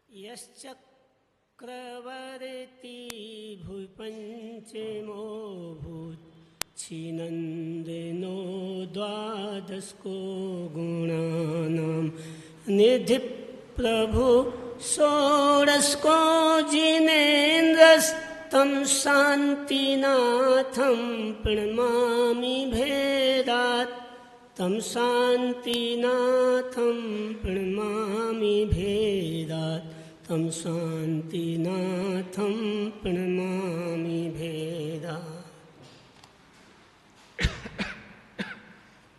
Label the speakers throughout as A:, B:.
A: यश्चक्रवर्ती भूपञ्चमो भूत् छिनन्दनो द्वादशको गुणानां निधि प्रभु षोडशको जिनेन्द्रस्तं शान्तिनाथं प्रणमामि भेदात् तं शान्तिनाथं प्रणमामि भेदात् तं शान्तिनाथं प्रणमामि भेदात्।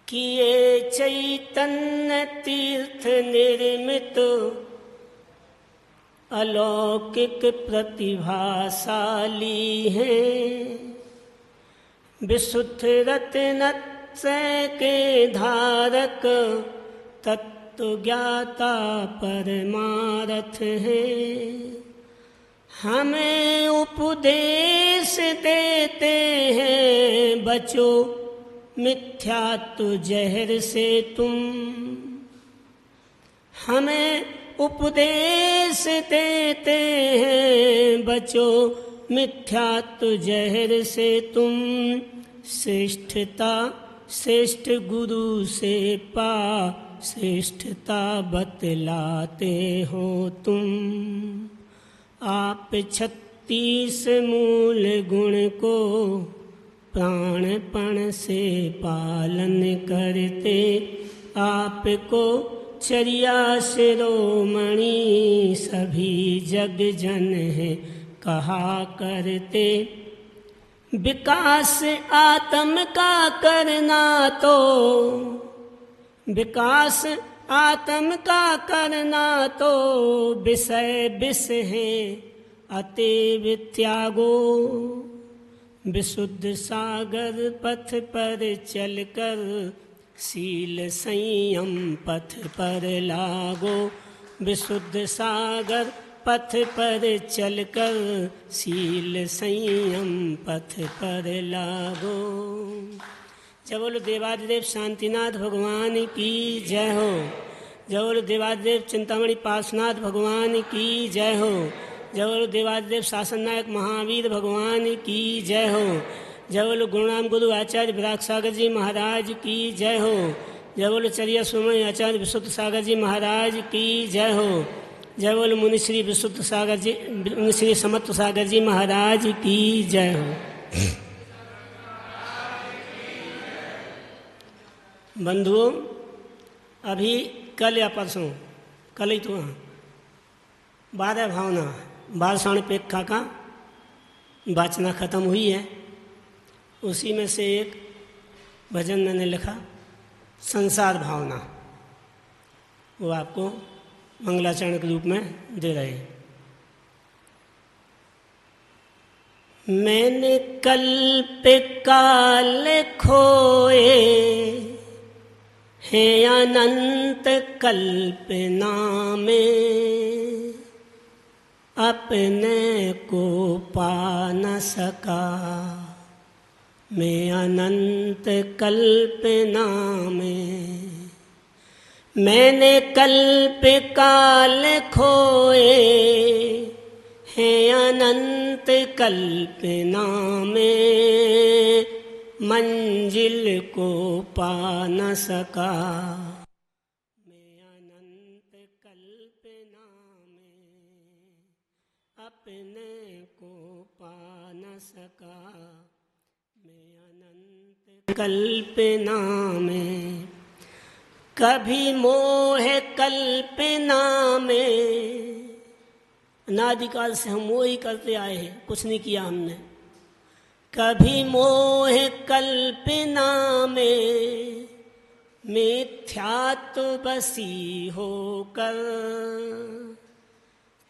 A: किए चैतन्य तीर्थ निर्मित अलौकिक प्रतिभाशाली हैं, विशुद्ध रत्नत्रय के धारक तत्व ज्ञाता परमार्थ हैं। हमें उपदेश देते हैं बचो मिथ्यात्व जहर से तुम। हमें उपदेश देते हैं बचो मिथ्यात्व जहर से तुम। श्रेष्ठता श्रेष्ठ गुरु से पा श्रेष्ठता बतलाते हो तुम। आप 36 मूल गुण को प्राणपण से पालन करते। आपको चर्या शिरोमणि सभी जग जन है कहा करते। विकास आत्म का करना तो विकास आत्म का करना तो विषय विष है अतएव त्यागो। विशुद्ध सागर पथ पर चलकर शील संयम पथ पर लागो। विशुद्ध सागर पथ पर चलकर शील संयम पथ पर लागो। जय बोलो देवादिदेव शांतिनाथ भगवान की जय हो। जय बोलो देवादिदेव चिंतामणि पार्श्वनाथ भगवान की जय हो। जय बोलो देवादिदेव शासन नायक महावीर भगवान की जय हो। जय बोलो गुरुनाम गुरु आचार्य विराग सागर जी महाराज की जय हो। जय बोलो चरिया सुमय आचार्य विशुद्ध सागर जी महाराज की जय हो। जय बोलो मुनिश्री विशुद्ध सागर जी मुनिश्री समत्व सागर जी महाराज की जय हो। बंधुओं, अभी कल या परसों कल ही तो 12 भावना बालसाणपेक्षा का वाचना खत्म हुई है। उसी में से एक भजन मैंने लिखा संसार भावना, वो आपको मंगलाचरण के रूप में दे रहे हैं। मैंने कल्प काल खोए हैं अनंत कल्पना में, अपने को पा न सका मैं अनंत कल्पना में। मैंने कल्प काल खोए हैं अनंत कल्पना में, मंजिल को पा न सका मैं अनंत कल्पना में, अपने को पा न सका मैं अनंत कल्पना में। कभी मोह कल्पना में, अनादिकाल से हम मोह ही करते आए हैं, कुछ नहीं किया हमने। कभी मोह कल्पना में मिथ्यात्व बसी होकर,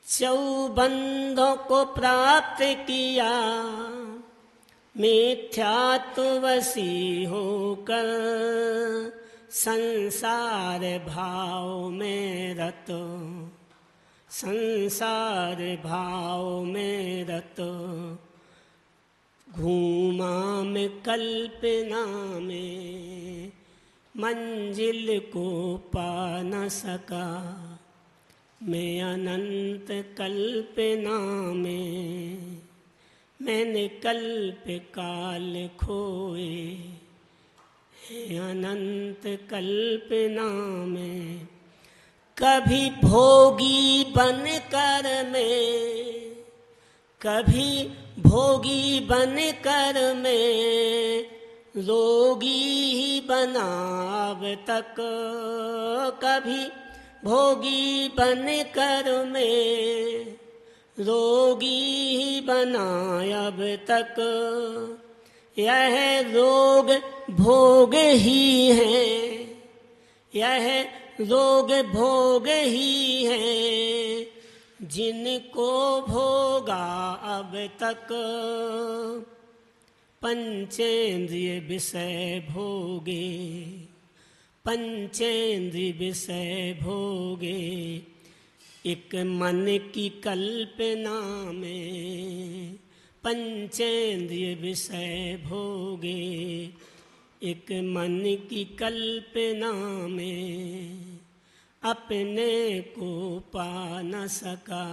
A: चौबंदों को प्राप्त किया मिथ्यात्व बसी होकर। संसार भाव में रतो संसार भाव में रतो, घूमा मैं कल्पना में मंजिल को पा न सका। मैं अनंत कल्पना में, मैंने कल्प काल खोए हैं अनंत कल्पना में। कभी भोगी बन कर मैं, कभी भोगी बन कर मैं रोगी ही बना अब तक। कभी भोगी बन कर मैं रोगी ही बना अब तक। यह रोग भोग ही है, यह रोग भोग ही है जिनको भोगा अब तक। पंचेंद्रिय विषय भोगे, पंचेंद्रिय विषय भोगे एक मन की कल्पना में। पंचेंद्रिय विषय भोगे एक मन की कल्पना में। अपने को पा न सका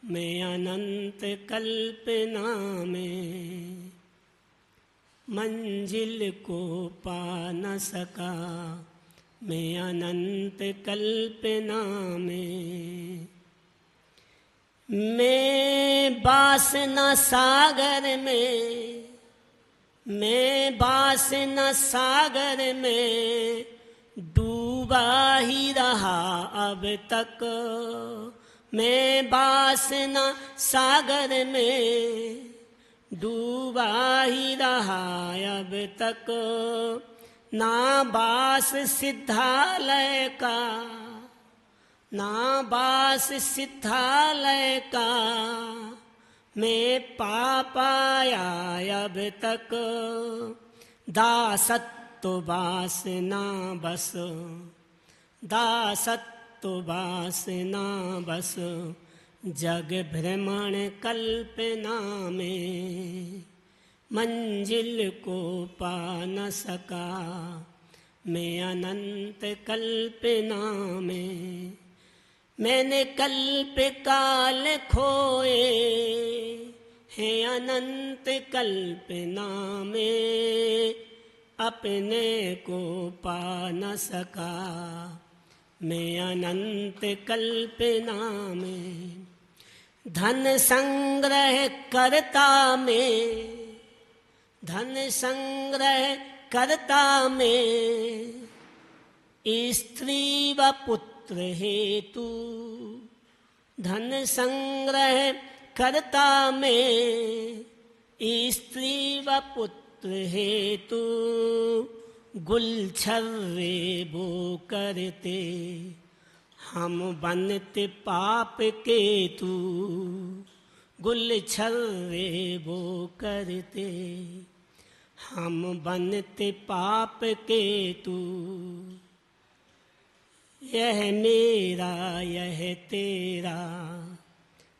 A: मैं अनंत कल्पना में। मंजिल को पा न सका मैं अनंत कल्पना में। मैं वासना सागर में, मैं वासना सागर में डूबा ही रहा अब तक। मैं वासना सागर में डूबा ही रहा अब तक। ना बास सिद्धालय का, ना बास सिद्धालय का मैं पा पाया अब तक। दासत्व वासना बस, दासत्व वासना बस जग भ्रमण कल्पना में। मंजिल को पा न सका मैं अनंत कल्पना में। मैंने कल्प काल खोए हैं अनंत कल्पना में। अपने को पा न सका मैं अनंत कल्पना में। धन संग्रह करता में, धन संग्रह करता में स्त्री व पुत्र हेतु। धन संग्रह करता में स्त्री व पुत्र हेतु। गुलछर्रे वो करते हम बनते पाप केतु। गुलछर्रे वो करते हम बनते पाप केतु। यह मेरा यह तेरा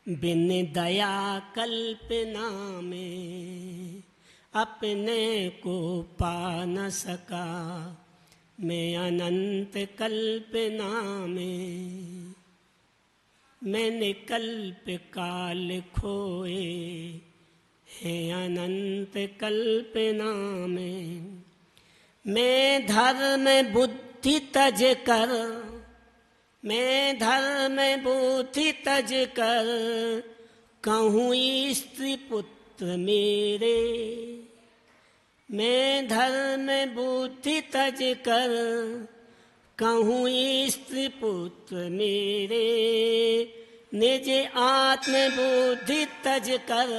A: बिन दया कल्पना में। अपने को पा न सका मैं अनंत कल्पना में। मैंने कल्प काल खोए हैं अनंत कल्पना में। मैं धर्म बुद्धि तज कर, मैं धर्म बुद्धि तज कर कहूँ स्त्री पुत्र मेरे। मैं धर्म बुद्धि तज कर कहूँ स्त्री पुत्र मेरे। निज आत्म बुद्धि तज कर,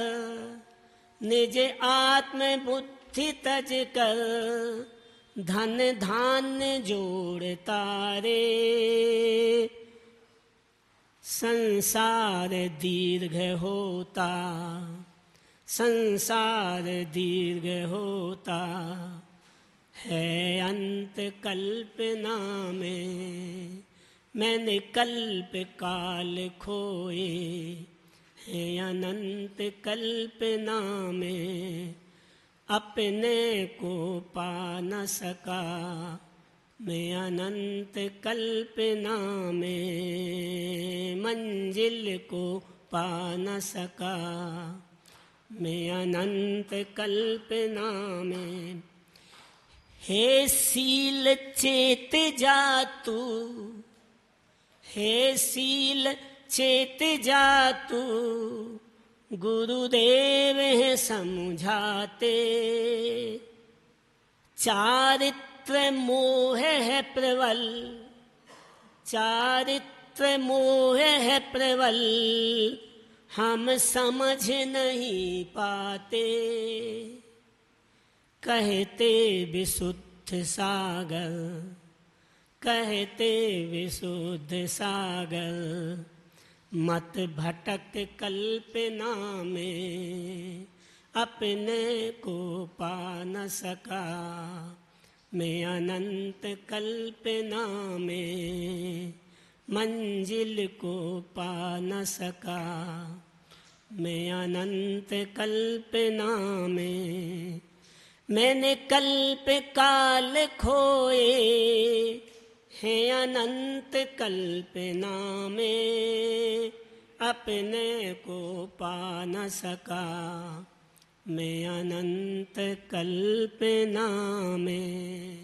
A: निज आत्म बुद्धि तज कर धन धान्य जोड़ता रे। संसार दीर्घ होता, संसार दीर्घ होता है अंत कल्पना में। मैंने कल्प काल खोए हैं अनंत कल्पना में। अपने को पा न सका मैं अनंत कल्पना में मंजिल को पा न सका। मैं अनंत कल्पना में, हे सील चेत जा तू, हे सील चेत जा तू, गुरुदेव हैं समझाते। चारित्र मोह है प्रबल, चारित्र मोह है प्रबल, हम समझ नहीं पाते। कहते विशुद्ध सागर, कहते विशुद्ध सागर, मत भटक कल्पना में, अपने को पा न सका। मैं अनंत कल्पना में मंजिल को पा न सका। मैं अनंत कल्पना में, मैंने कल्प काल खोए हैं अनंत कल्पना में, अपने को पा न सका। मैं अनंत कल्पना में।